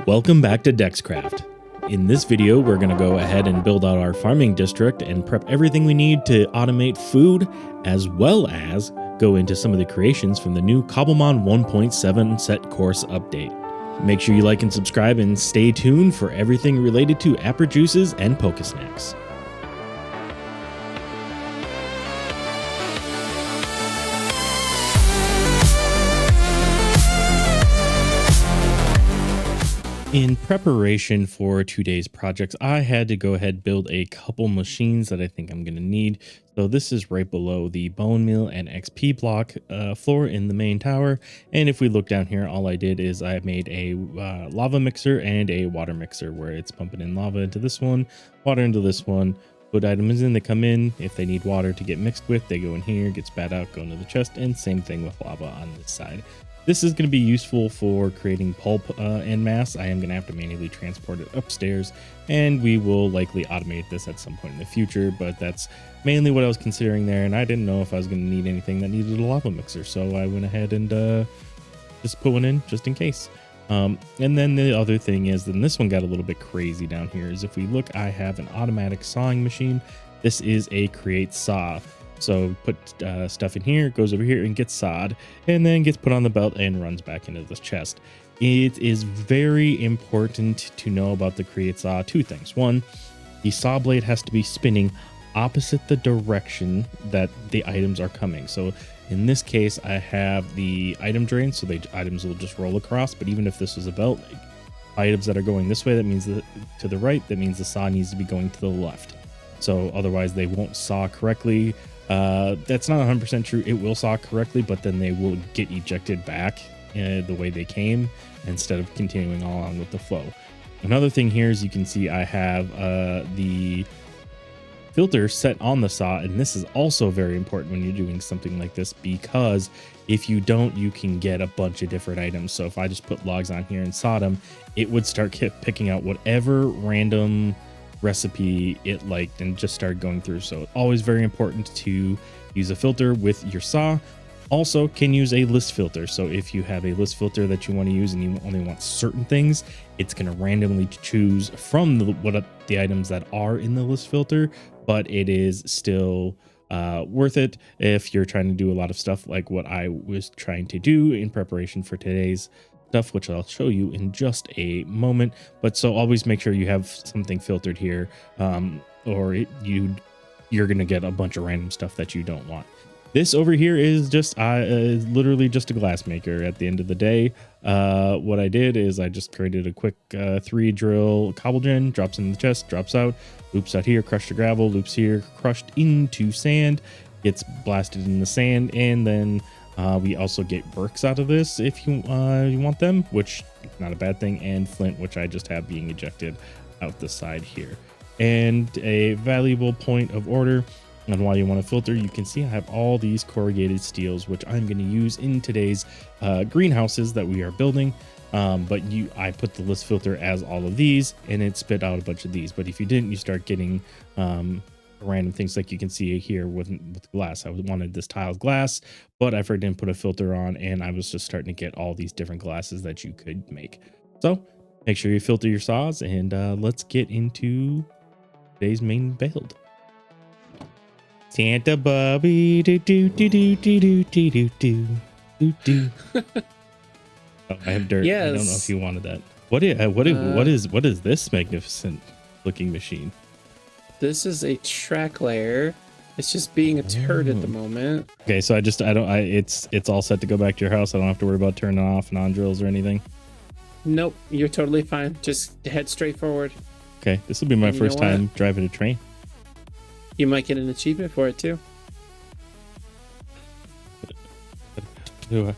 Welcome back to DexCraft. In this video, we're going to go ahead and build out our farming district and prep everything we need to automate food, as well as go into some of the creations from the new Cobblemon 1.7 set course update. Make sure you like and subscribe and stay tuned for everything related to Apri-juices and Pokesnacks. In preparation for today's projects, I had to go ahead and build a couple machines that I think I'm going to need. So this is right below the bone meal and XP block floor in the main tower. And if we look down here, all I did is I made a lava mixer and a water mixer where it's pumping in lava into this one, water into this one, put items in, they come in. If they need water to get mixed with, they go in here, get spat out, go into the chest, and same thing with lava on this side. This is going to be useful for creating pulp en masse. I am going to have to manually transport it upstairs, and we will likely automate this at some point in the future, but that's mainly what I was considering there, and I didn't know if I was going to need anything that needed a lava mixer, so I went ahead and just put one in just in case. And then the other thing is, then this one got a little bit crazy down here, is if we look, I have an automatic sawing machine. This is a create saw. So put stuff in here, goes over here and gets sawed, and then gets put on the belt and runs back into this chest. It is very important to know about the create saw. Two things. One, the saw blade has to be spinning opposite the direction that the items are coming. So in this case, I have the item drain, so the items will just roll across. But even if this was a belt, items that are going this way, that means to the right, that means the saw needs to be going to the left. So otherwise they won't saw correctly. That's not 100% true. It will saw correctly, but then they will get ejected back the way they came instead of continuing along with the flow. Another thing here is you can see I have the filter set on the saw, and this is also very important when you're doing something like this, because if you don't, you can get a bunch of different items. So if I just put logs on here and sawed them, it would start picking out whatever random recipe it liked and just started going through. So always very important to use a filter with your saw. Also can use a list filter. So if you have a list filter that you want to use and you only want certain things, it's going to randomly choose from the items that are in the list filter, but it is still worth it if you're trying to do a lot of stuff like what I was trying to do in preparation for today's stuff, which I'll show you in just a moment. But so always make sure you have something filtered here, or you're gonna get a bunch of random stuff that you don't want. This over here is just literally just a glass maker at the end of the day. What I did is I just created a quick 3 drill cobblegen, drops in the chest, drops out, loops out here, crushed to gravel, loops here, crushed into sand, gets blasted in the sand, and then we also get bricks out of this if you want them, which is not a bad thing, and flint, which I just have being ejected out the side here. And a valuable point of order on why you want to filter, you can see I have all these corrugated steels, which I'm going to use in today's greenhouses that we are building. But I put the list filter as all of these, and it spit out a bunch of these. But if you didn't, you start getting random things like you can see here with glass. I wanted this tiled glass, but I didn't put a filter on, and I was just starting to get all these different glasses that you could make. So make sure you filter your saws, and let's get into today's main build. Santa Bubby, do do do do do do do do do do. Oh, I have dirt. Yes. I don't know if you wanted that. What is this magnificent looking machine? This is a track layer. It's just being a turd at the moment. Okay, so it's all set to go back to your house. I don't have to worry about turning off non-drills or anything. Nope, you're totally fine. Just head straight forward. Okay, this will be my first time driving a train. You might get an achievement for it too. Yep,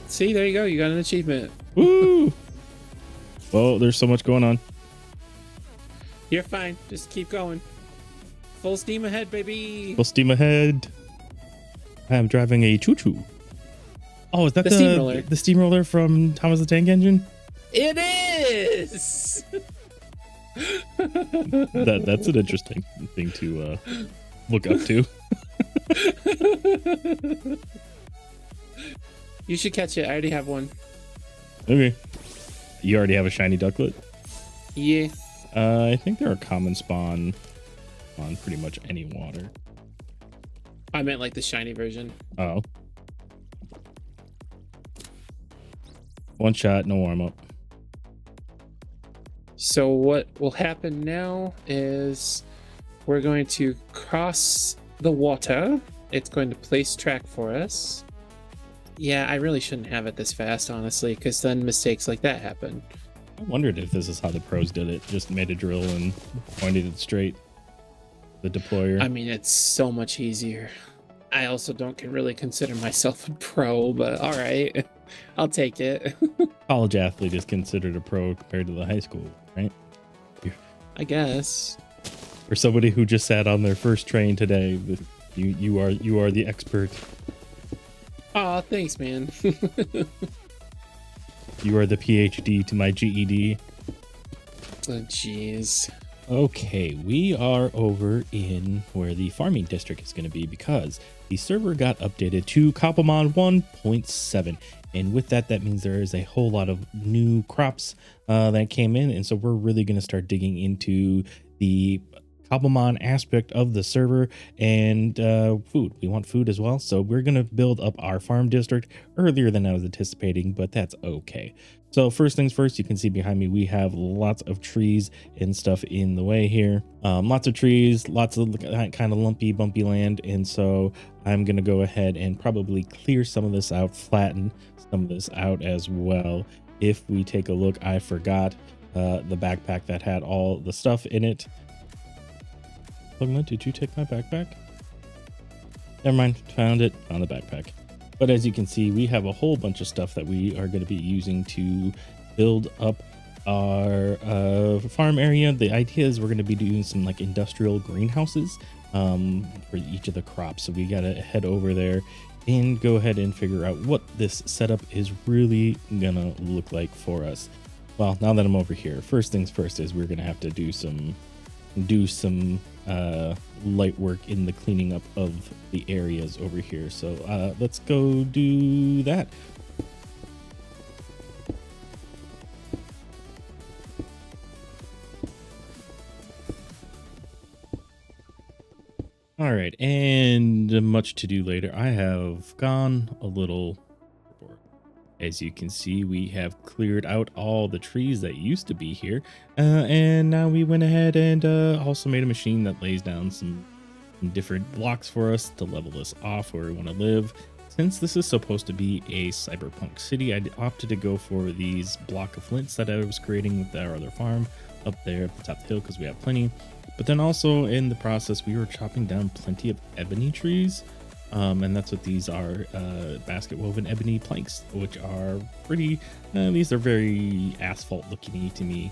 see, there you go. You got an achievement. Woo! Well, there's so much going on. You're fine. Just keep going. Full steam ahead, baby. Full steam ahead. I'm driving a choo-choo. Oh, is that the steamroller? The steamroller from Thomas the Tank Engine? It is. That's an interesting thing to look up to. You should catch it. I already have one. Okay. You already have a shiny ducklet? Yeah. I think they're a common spawn on pretty much any water. I meant like the shiny version. Oh. One shot, no warm up. So what will happen now is we're going to cross the water. It's going to place track for us. Yeah, I really shouldn't have it this fast, honestly, because then mistakes like that happen. I wondered if this is how the pros did it. Just made a drill and pointed it straight. The deployer. I mean, it's so much easier. I also don't really consider myself a pro, but all right, I'll take it. College athlete is considered a pro compared to the high school, right? I guess. For somebody who just sat on their first train today, you are the expert. Aw, thanks, man. You are the PhD to my GED. Oh, jeez. Okay, we are over in where the farming district is going to be because the server got updated to Cobblemon 1.7. And with that, that means there is a whole lot of new crops that came in. And so we're really going to start digging into the Cobblemon aspect of the server and food. We want food as well. So we're going to build up our farm district earlier than I was anticipating, but that's okay. So first things first, you can see behind me, we have lots of trees and stuff in the way here. Lots of trees, lots of kind of lumpy, bumpy land. And so I'm going to go ahead and probably clear some of this out, flatten some of this out as well. If we take a look, I forgot the backpack that had all the stuff in it. Cobblemon, did you take my backpack? Never mind, found the backpack. But as you can see, we have a whole bunch of stuff that we are going to be using to build up our farm area. The idea is we're going to be doing some like industrial greenhouses for each of the crops. So we got to head over there and go ahead and figure out what this setup is really gonna look like for us. Well, now that I'm over here, first things first is we're gonna have to do some light work in the cleaning up of the areas over here. So let's go do that. All right, and much to do later. I have gone a little overboard. As you can see, we have cleared out all the trees that used to be here. And now we went ahead and also made a machine that lays down some different blocks for us to level this off where we want to live. Since this is supposed to be a cyberpunk city, I opted to go for these block of flints that I was creating with our other farm up there at the top of the hill because we have plenty. But then also in the process, we were chopping down plenty of ebony trees. And that's what these are, basket woven ebony planks, which are pretty, these are very asphalt looking to me.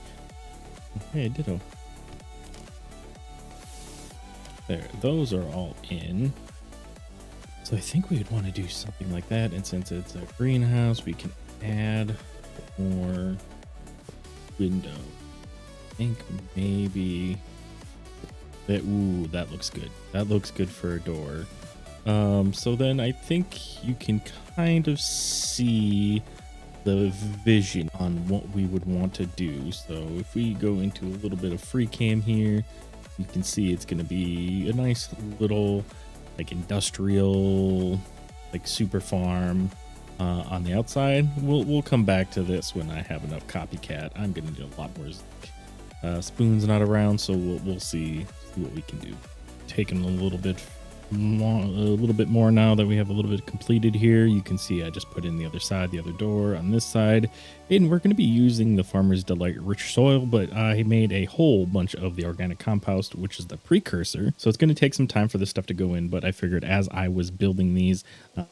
Hey, ditto. There, those are all in. So I think we would want to do something like that. And since it's a greenhouse, we can add more window. I think maybe that, ooh, that looks good. That looks good for a door. So then I think you can kind of see the vision on what we would want to do. So if we go into a little bit of free cam here, you can see it's going to be a nice little like industrial, like super farm on the outside. We'll come back to this when I have enough copycat. I'm going to do a lot more. Spoon's not around, so we'll see what we can do. Taking a little bit more now that we have a little bit completed here. You can see I just put in the other side, the other door on this side, and we're going to be using the Farmer's Delight rich soil, but I made a whole bunch of the organic compost, which is the precursor. So it's going to take some time for this stuff to go in, but I figured as I was building these,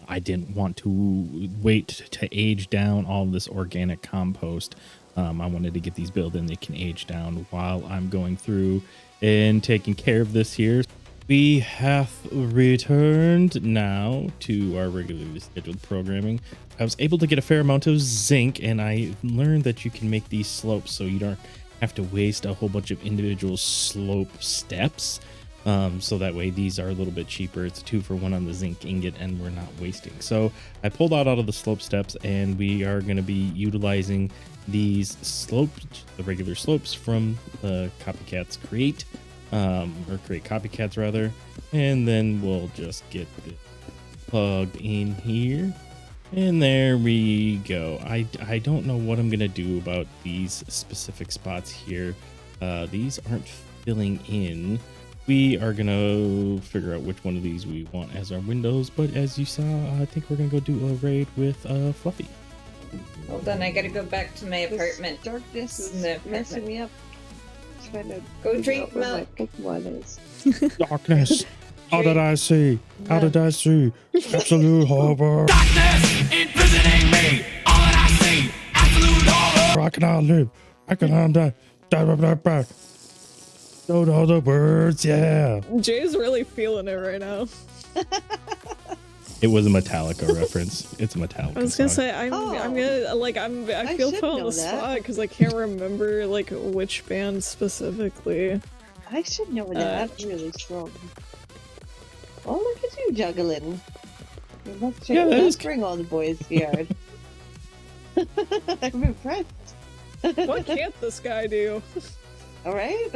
I didn't want to wait to age down all of this organic compost. I wanted to get these built in. They can age down while I'm going through and taking care of this here. We have returned now to our regularly scheduled programming. I was able to get a fair amount of zinc, and I learned that you can make these slopes so you don't have to waste a whole bunch of individual slope steps. So that way these are a little bit cheaper. It's a 2-for-1 on the zinc ingot and we're not wasting. So I pulled out of the slope steps, and we are going to be utilizing these slopes, the regular slopes from the Copycats Create, or Create Copycats rather. And then we'll just get this plugged in here. And there we go. I don't know what I'm going to do about these specific spots here. These aren't filling in. We are going to figure out which one of these we want as our windows. But as you saw, I think we're going to go do a raid with Fluffy. Well, then I gotta go back to my apartment. Darkness is In the apartment. messing me up. Trying to Go figure drink out where milk. my Pokemon is. Darkness. How did I see? How did I see? Absolute horror. Darkness imprisoning me. All that I see, absolute horror. I cannot live. I cannot die. Don't know the words, yeah. Jay's really feeling it right now. It was a Metallica reference. It's a Metallica I was gonna song. say I'm Oh. gonna like I I feel should put on know the that. spot because I can't remember like which band specifically. I should know that. I'm really strong. Oh, look at you juggling. Let's, Yeah, that is- bring all the boys here. I'm impressed. What can't this guy do? All right.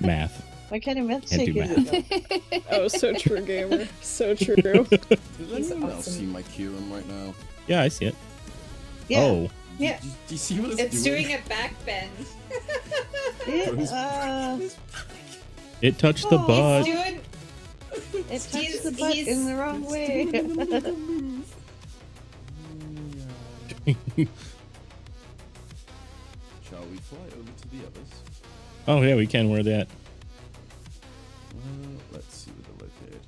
Math. What kind of math Can't shake do is it? Though? Oh, so true, gamer. So true. Does He's anyone else awesome. see my queuing right now? Yeah, I see it. Yeah. Oh, Yeah, Do you see what it's doing a back bend. it touched the Oh, butt. It's doing. It touched He's- the butt he's- in the wrong way. Shall we fly over to the others? Oh, yeah, we can. Where they at? Let's see where they're located.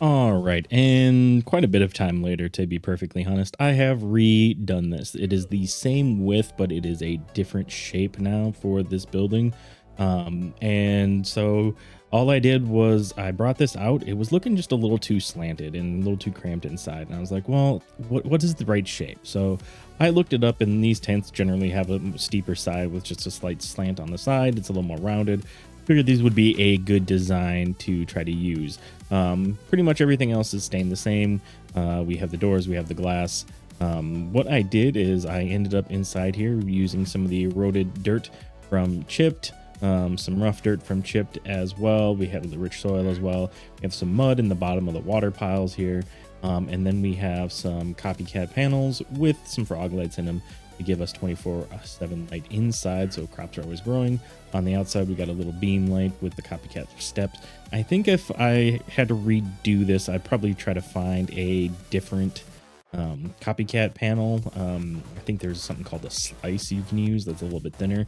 All right, and quite a bit of time later, to be perfectly honest, I have redone this. It is the same width, but it is a different shape now for this building. And so all I did was I brought this out. It was looking just a little too slanted and a little too cramped inside. And I was like, well, what is the right shape? So I looked it up, and these tents generally have a steeper side with just a slight slant on the side. It's a little more rounded. Figured these would be a good design to try to use. Pretty much everything else is staying the same. We have the doors, we have the glass. What I did is I ended up inside here using some of the eroded dirt from Chipped, some rough dirt from Chipped as well. We have the rich soil as well. We have some mud in the bottom of the water piles here. And then we have some copycat panels with some frog lights in them to give us 24/7 light inside, so crops are always growing. On the outside, we got a little beam light with the copycat steps. I think if I had to redo this, I'd probably try to find a different copycat panel. I think there's something called a slice you can use that's a little bit thinner,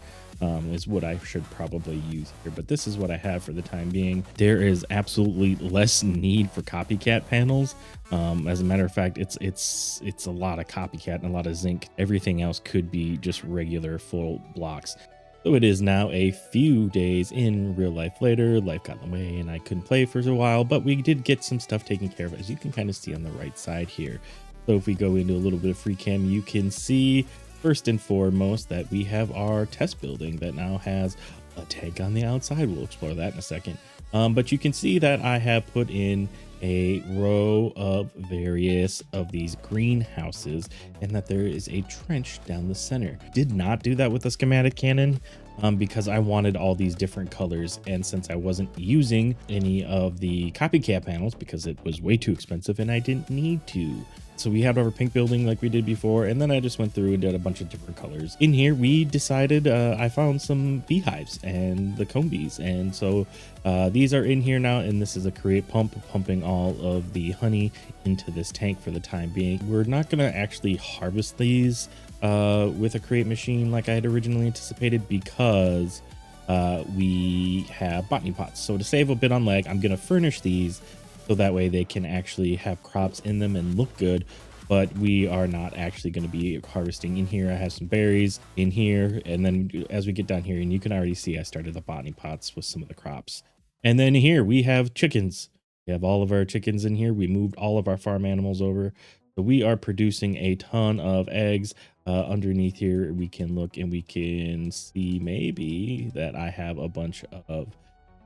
is what I should probably use here. But this is what I have for the time being. There is absolutely less need for copycat panels. As a matter of fact, it's a lot of copycat and a lot of zinc. Everything else could be just regular full blocks. So it is now a few days in real life later. Life got in the way and I couldn't play for a while, but we did get some stuff taken care of, as you can kind of see on the right side here. So if we go into a little bit of free cam, you can see first and foremost that we have our test building that now has a tank on the outside. We'll explore that in a second. But you can see that I have put in a row of various of these greenhouses and that there is a trench down the center. Did not do that with the schematic cannon because I wanted all these different colors, and since I wasn't using any of the copycat panels because it was way too expensive and I didn't need to. So we had our pink building like we did before, and then I just went through and did a bunch of different colors. In here, we decided I found some beehives and the comb bees, and so these are in here now, and this is a Create pump pumping all of the honey into this tank for the time being. We're not going to actually harvest these with a Create machine like I had originally anticipated because we have botany pots. So to save a bit on lag, I'm going to furnish these so that way they can actually have crops in them and look good, but we are not actually going to be harvesting in here. I have some berries in here, and then as we get down here, and you can already see I started the botany pots with some of the crops. And then here we have chickens. We have all of our chickens in here. We moved all of our farm animals over. So we are producing a ton of eggs. Underneath here, we can look and we can see maybe that I have a bunch of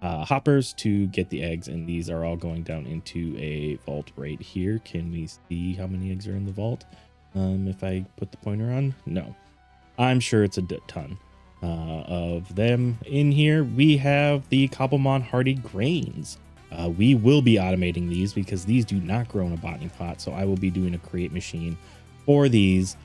hoppers to get the eggs, and these are all going down into a vault right here. Can we see how many eggs are in the vault? If I put the pointer on? No. I'm sure it's a ton of them in here. We have the Cobblemon Hardy Grains. We will be automating these because these do not grow in a botany pot, so I will be doing a create machine for these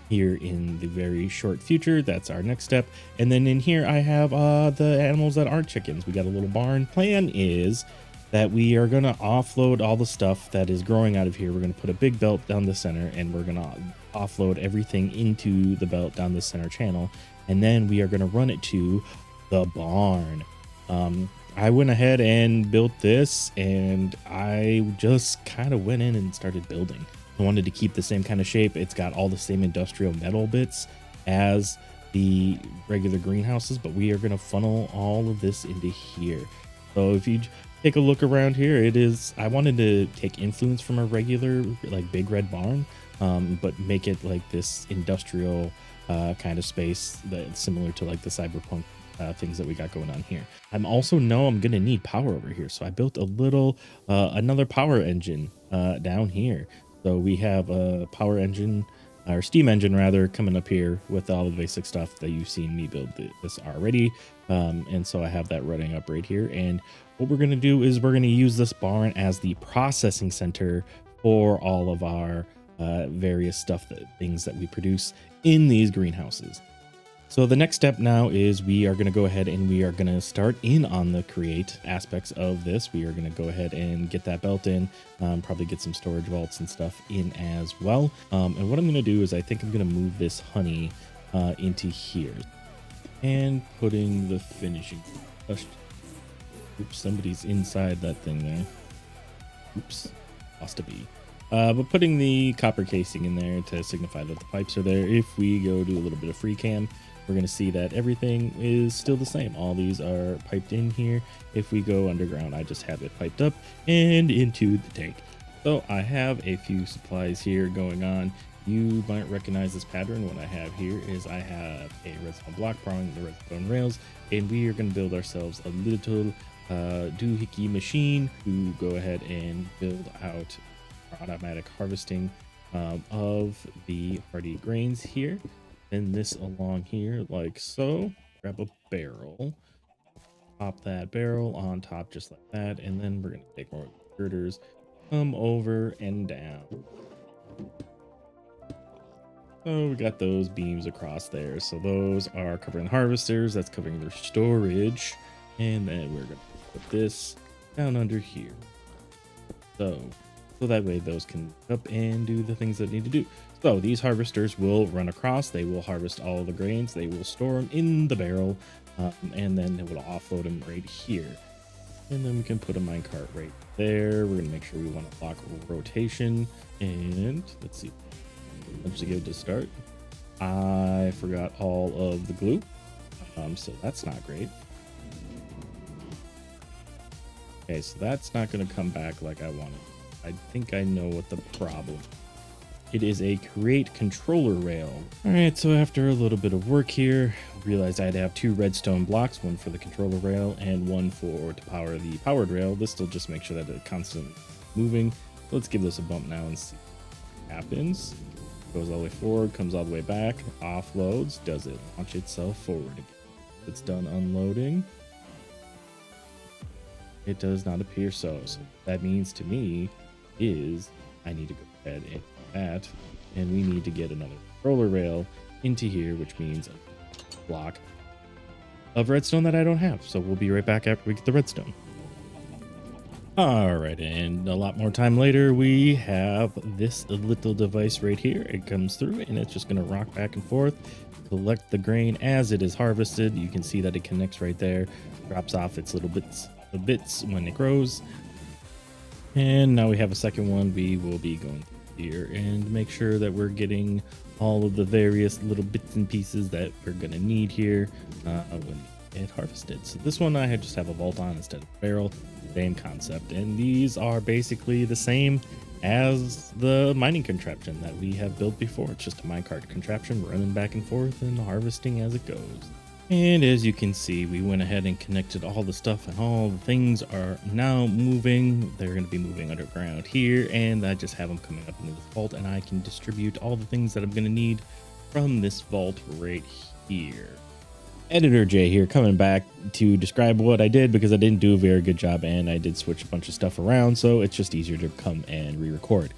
here in the very short future. That's our next step. And then in here I have the animals that aren't chickens. We got a little barn. Plan is that we are going to offload all the stuff that is growing out of here. We're going to put a big belt down the center, and we're going to offload everything into the belt down the center channel, and then we are going to run it to the barn. I went ahead and built this, and I just kind of went in and started building. I wanted to keep the same kind of shape. It's got all the same industrial metal bits as the regular greenhouses, but we are going to funnel all of this into here. So if you take a look around here, it is, I wanted to take influence from a regular like big red barn, but make it like this industrial kind of space that's similar to like the cyberpunk things that we got going on here. I'm also know I'm gonna need power over here, so I built a little another power engine down here. So we have a power engine, or steam engine rather, coming up here with all the basic stuff that you've seen me build this already. And so I have that running up right here. And what we're gonna do is we're gonna use this barn as the processing center for all of our various things that we produce in these greenhouses. So the next step now is we are going to go ahead and we are going to start in on the create aspects of this. We are going to go ahead and get that belt in, probably get some storage vaults and stuff in as well. And what I'm going to do is I think I'm going to move this honey into here and putting the finishing touch. Oops, somebody's inside that thing there. Oops, lost a bee. But putting the copper casing in there to signify that the pipes are there. If we go do a little bit of free cam, we're going to see that everything is still the same. All these are piped in here. If we go underground, I just have it piped up and into the tank. So I have a few supplies here going on. You might recognize this pattern. What I have here is I have a redstone block prong, the redstone rails, and we are going to build ourselves a little doohickey machine to go ahead and build out automatic harvesting of the hardy grains here. And this along here like so. Grab a barrel, pop that barrel on top just like that, and then we're gonna take more girders, come over and down. So we got those beams across there, so those are covering harvesters, that's covering their storage, and then we're gonna put this down under here, so that way those can up and do the things that need to do. So these harvesters will run across, they will harvest all the grains, they will store them in the barrel, and then it will offload them right here. And then we can put a minecart right there. We're gonna make sure we want to block rotation, and let's see, let's give it to start. I forgot all of the glue, so that's not great. Okay, so that's not gonna come back like I wanted. I think I know what the problem is. It is a create controller rail. All right, so after a little bit of work here, realized I'd have two redstone blocks, one for the controller rail and one to power the powered rail. This will just make sure that it's constantly moving. Let's give this a bump now and see what happens. Goes all the way forward, comes all the way back, offloads. Does it launch itself forward again? It's done unloading. It does not appear so. So that means to me is I need to go ahead and do that, and we need to get another controller rail into here, which means a block of redstone that I don't have. So we'll be right back after we get the redstone. All right, and a lot more time later, we have this little device right here. It comes through and it's just going to rock back and forth, collect the grain as it is harvested. You can see that it connects right there, drops off its little bits when it grows. And now we have a second one. We will be going here and make sure that we're getting all of the various little bits and pieces that we're going to need here when it harvested. So this one I just have a bolt on instead of a barrel. Same concept, and these are basically the same as the mining contraption that we have built before. It's just a minecart contraption running back and forth and harvesting as it goes. And as you can see, we went ahead and connected all the stuff, and all the things are now moving. They're going to be moving underground here, and I just have them coming up into the vault, and I can distribute all the things that I'm going to need from this vault right here. Editor J here, coming back to describe what I did, because I didn't do a very good job and I did switch a bunch of stuff around, so it's just easier to come and re-record.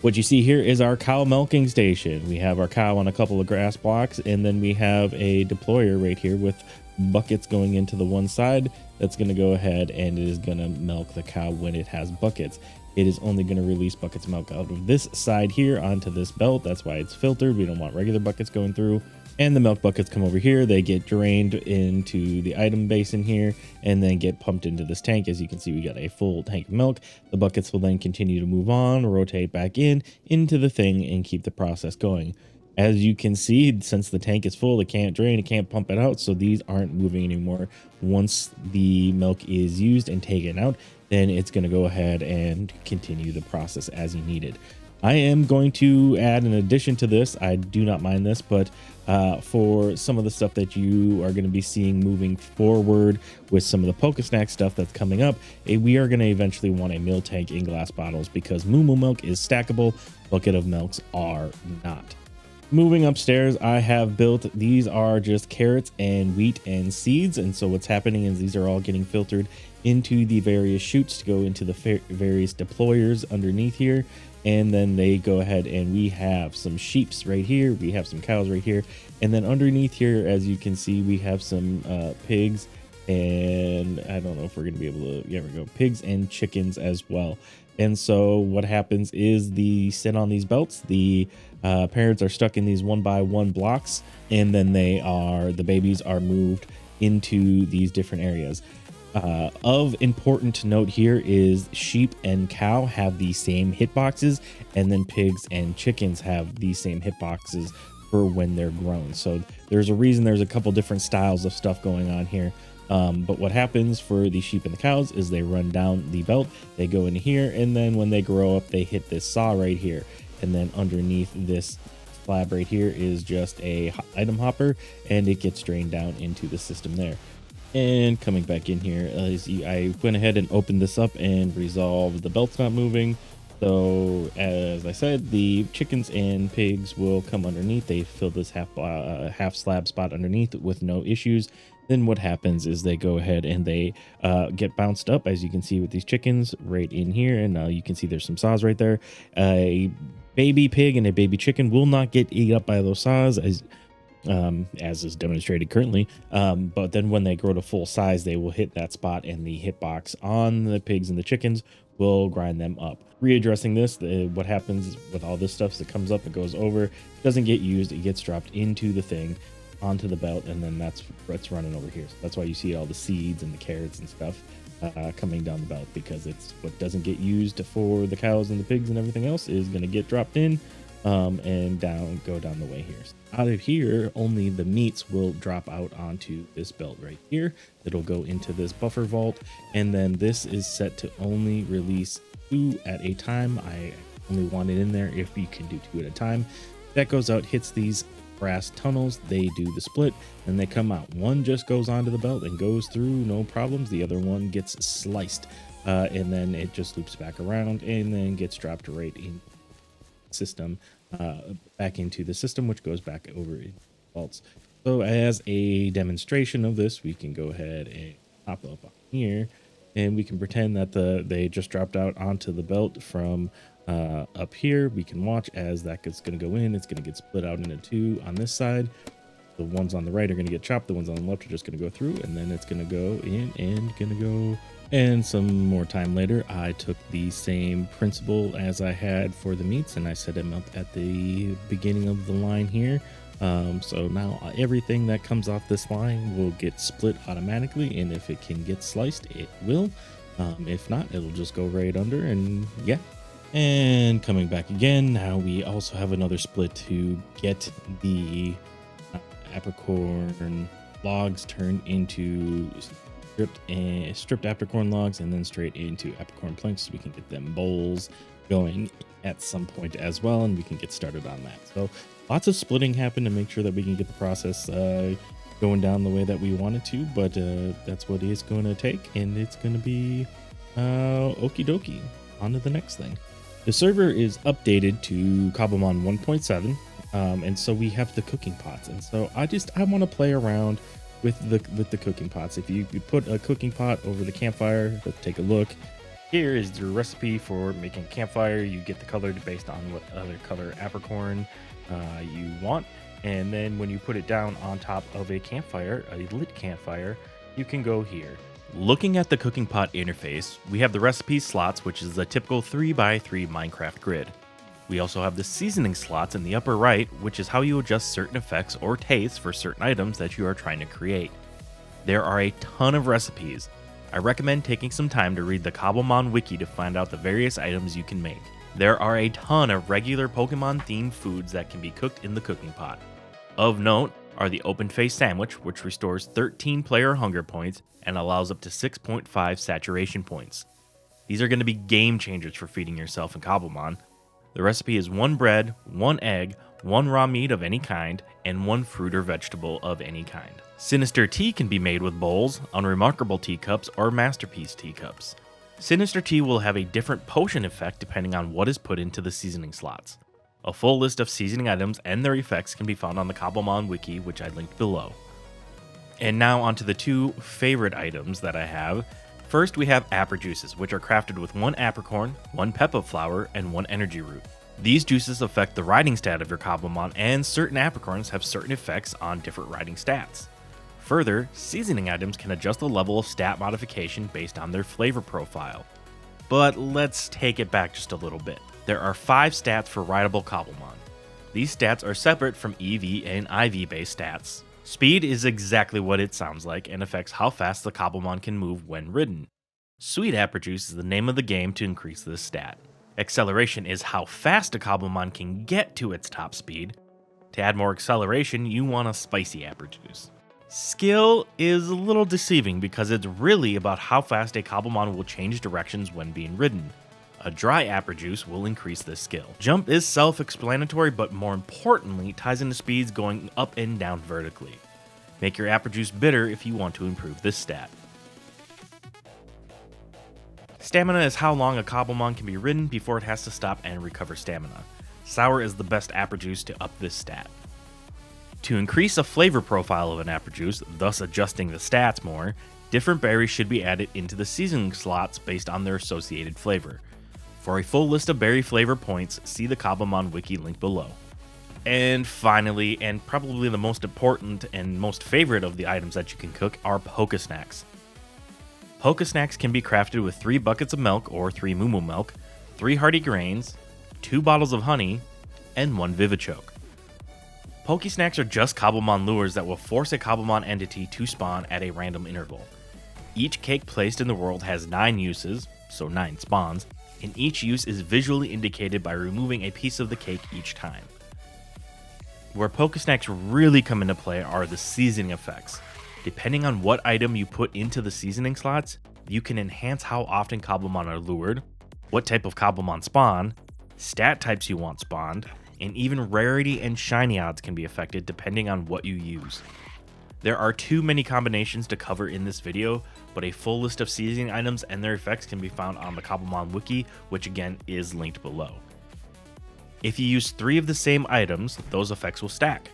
What you see here is our cow milking station. We have our cow on a couple of grass blocks, and then we have a deployer right here with buckets going into the one side that's going to go ahead and it is going to milk the cow when it has buckets. It is only going to release buckets of milk out of this side here onto this belt. That's why it's filtered. We don't want regular buckets going through. And the milk buckets come over here. They get drained into the item basin here and then get pumped into this tank. As you can see, we got a full tank of milk. The buckets will then continue to move on, rotate back into the thing, and keep the process going. As you can see, since the tank is full, it can't drain, it can't pump it out, so these aren't moving anymore. Once the milk is used and taken out, then it's going to go ahead and continue the process as you need it. I am going to add an addition to this. I do not mind this, but for some of the stuff that you are going to be seeing moving forward with some of the Pokesnack stuff that's coming up, we are going to eventually want a milk tank in glass bottles, because Moo Moo milk is stackable, bucket of milks are not. Moving upstairs, I have built, these are just carrots and wheat and seeds, and so what's happening is these are all getting filtered into the various chutes to go into the various deployers underneath here. And then they go ahead, and we have some sheeps right here, we have some cows right here, and then underneath here, as you can see, we have some pigs, and I don't know if we're going to be able to, yeah, we go, pigs and chickens as well. And so what happens is the sit on these belts, the parents are stuck in these 1x1 blocks, and then the babies are moved into these different areas. Of important to note here is sheep and cow have the same hitboxes, and then pigs and chickens have the same hitboxes for when they're grown. So there's a reason there's a couple different styles of stuff going on here. But what happens for the sheep and the cows is they run down the belt, they go into here, and then when they grow up, they hit this saw right here. And then underneath this slab right here is just a item hopper, and it gets drained down into the system there. And coming back in here, I went ahead and opened this up and resolved the belt's not moving. So as I said, the chickens and pigs will come underneath. They fill this half slab spot underneath with no issues. Then what happens is they go ahead and they get bounced up, as you can see with these chickens right in here. And you can see there's some saws right there. A baby pig and a baby chicken will not get eaten up by those saws, as is demonstrated currently, but then when they grow to full size, they will hit that spot, and the hitbox on the pigs and the chickens will grind them up. Readdressing this, what happens with all this stuff is it comes up, it goes over, doesn't get used, it gets dropped into the thing, onto the belt, and then that's what's running over here. So that's why you see all the seeds and the carrots and stuff coming down the belt, because it's what doesn't get used for the cows and the pigs and everything else is going to get dropped in and go down the way here. So out of here, only the meats will drop out onto this belt right here. It'll go into this buffer vault, and then this is set to only release 2 at a time. I only want it in there if you can do 2 at a time. That goes out, hits these brass tunnels, they do the split, and they come out. One just goes onto the belt and goes through, no problems. The other one gets sliced, and then it just loops back around and then gets dropped right in system, back into the system, which goes back over in vaults. So as a demonstration of this, we can go ahead and pop up on here, and we can pretend that they just dropped out onto the belt from up here. We can watch as that is going to go in. It's going to get split out into 2 on this side. The ones on the right are going to get chopped. The ones on the left are just going to go through, and then it's going to go in and going to go. And some more time later, I took the same principle as I had for the meats, and I set them up at the beginning of the line here. So now everything that comes off this line will get split automatically, and if it can get sliced, it will. If not, it'll just go right under, and yeah. And coming back again, now we also have another split to get the apricorn logs turned into stripped apricorn logs, and then straight into apricorn planks, so we can get them bowls going at some point as well, and we can get started on that. So lots of splitting happened to make sure that we can get the process going down the way that we wanted to, but that's what it's going to take, and it's going to be okie dokie. On to the next thing. The server is updated to Cobblemon 1.7, and so we have the cooking pots, and so I want to play around with the cooking pots. If you put a cooking pot over the campfire, let's take a look. Here is the recipe for making a campfire. You get the color based on what other color apricorn you want. And then when you put it down on top of a campfire, a lit campfire, you can go here. Looking at the cooking pot interface, we have the recipe slots, which is a typical 3x3 Minecraft grid. We also have the seasoning slots in the upper right, which is how you adjust certain effects or tastes for certain items that you are trying to create. There are a ton of recipes. I recommend taking some time to read the Cobblemon wiki to find out the various items you can make. There are a ton of regular Pokemon themed foods that can be cooked in the cooking pot. Of note are the open face sandwich, which restores 13 player hunger points and allows up to 6.5 saturation points. These are going to be game changers for feeding yourself in Cobblemon. The recipe is 1 bread, 1 egg, 1 raw meat of any kind, and 1 fruit or vegetable of any kind. Sinister tea can be made with bowls, unremarkable teacups, or masterpiece teacups. Sinister tea will have a different potion effect depending on what is put into the seasoning slots. A full list of seasoning items and their effects can be found on the Cobblemon wiki, which I linked below. And now onto the 2 favorite items that I have. First, we have Aprijuices, which are crafted with 1 apricorn, 1 peppa flower, and 1 energy root. These juices affect the riding stat of your Cobblemon, and certain apricorns have certain effects on different riding stats. Further, seasoning items can adjust the level of stat modification based on their flavor profile. But let's take it back just a little bit. There are 5 stats for rideable Cobblemon. These stats are separate from EV and IV based stats. Speed is exactly what it sounds like and affects how fast the Cobblemon can move when ridden. Sweet Apri-juice is the name of the game to increase this stat. Acceleration is how fast a Cobblemon can get to its top speed. To add more acceleration, you want a spicy Apri-juice. Skill is a little deceiving because it's really about how fast a Cobblemon will change directions when being ridden. A dry Apri-juice will increase this skill. Jump is self-explanatory, but more importantly, ties into speeds going up and down vertically. Make your Apri-juice bitter if you want to improve this stat. Stamina is how long a Cobblemon can be ridden before it has to stop and recover stamina. Sour is the best Apri-juice to up this stat. To increase a flavor profile of an Apri-juice, thus adjusting the stats more, different berries should be added into the seasoning slots based on their associated flavor. For a full list of berry flavor points, see the Cobblemon wiki link below. And finally, and probably the most important and most favorite of the items that you can cook are Pokesnacks. Pokesnacks can be crafted with 3 buckets of milk or 3 moo milk, 3 hearty grains, 2 bottles of honey, and 1 Vivichoke. Pokesnacks are just Cobblemon lures that will force a Cobblemon entity to spawn at a random interval. Each cake placed in the world has 9 uses, so 9 spawns, and each use is visually indicated by removing a piece of the cake each time. Where Pokesnacks really come into play are the seasoning effects. Depending on what item you put into the seasoning slots, you can enhance how often Cobblemon are lured, what type of Cobblemon spawn, stat types you want spawned, and even rarity and shiny odds can be affected depending on what you use. There are too many combinations to cover in this video, but a full list of seasoning items and their effects can be found on the Cobblemon wiki, which again is linked below. If you use 3 of the same items, those effects will stack.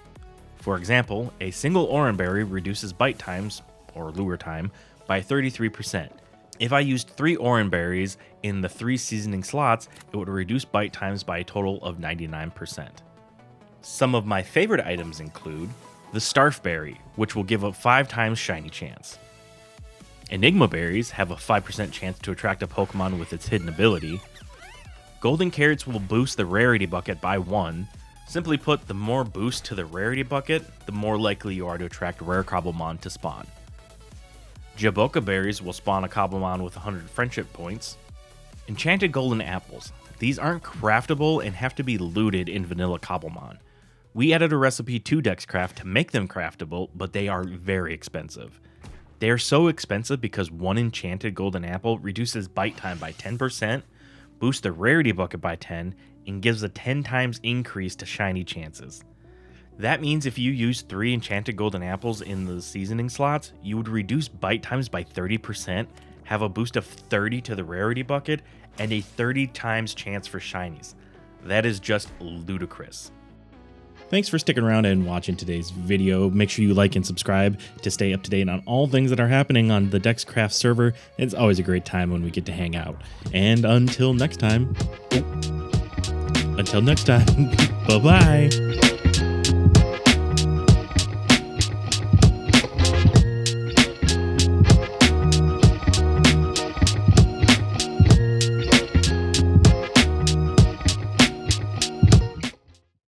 For example, a single orange berry reduces bite times, or lure time, by 33%. If I used 3 orange berries in the 3 seasoning slots, it would reduce bite times by a total of 99%. Some of my favorite items include the Starf Berry, which will give up 5 times shiny chance. Enigma Berries have a 5% chance to attract a Pokemon with its hidden ability. Golden Carrots will boost the rarity bucket by 1. Simply put, the more boost to the rarity bucket, the more likely you are to attract rare Cobblemon to spawn. Jaboca Berries will spawn a Cobblemon with 100 friendship points. Enchanted Golden Apples. These aren't craftable and have to be looted in vanilla Cobblemon. We added a recipe to DexCraft to make them craftable, but they are very expensive. They are so expensive because 1 enchanted golden apple reduces bite time by 10%, boosts the rarity bucket by 10, and gives a 10 times increase to shiny chances. That means if you use 3 enchanted golden apples in the seasoning slots, you would reduce bite times by 30%, have a boost of 30 to the rarity bucket, and a 30 times chance for shinies. That is just ludicrous. Thanks for sticking around and watching today's video. Make sure you like and subscribe to stay up to date on all things that are happening on the DexCraft server. It's always a great time when we get to hang out. And until next time, bye-bye.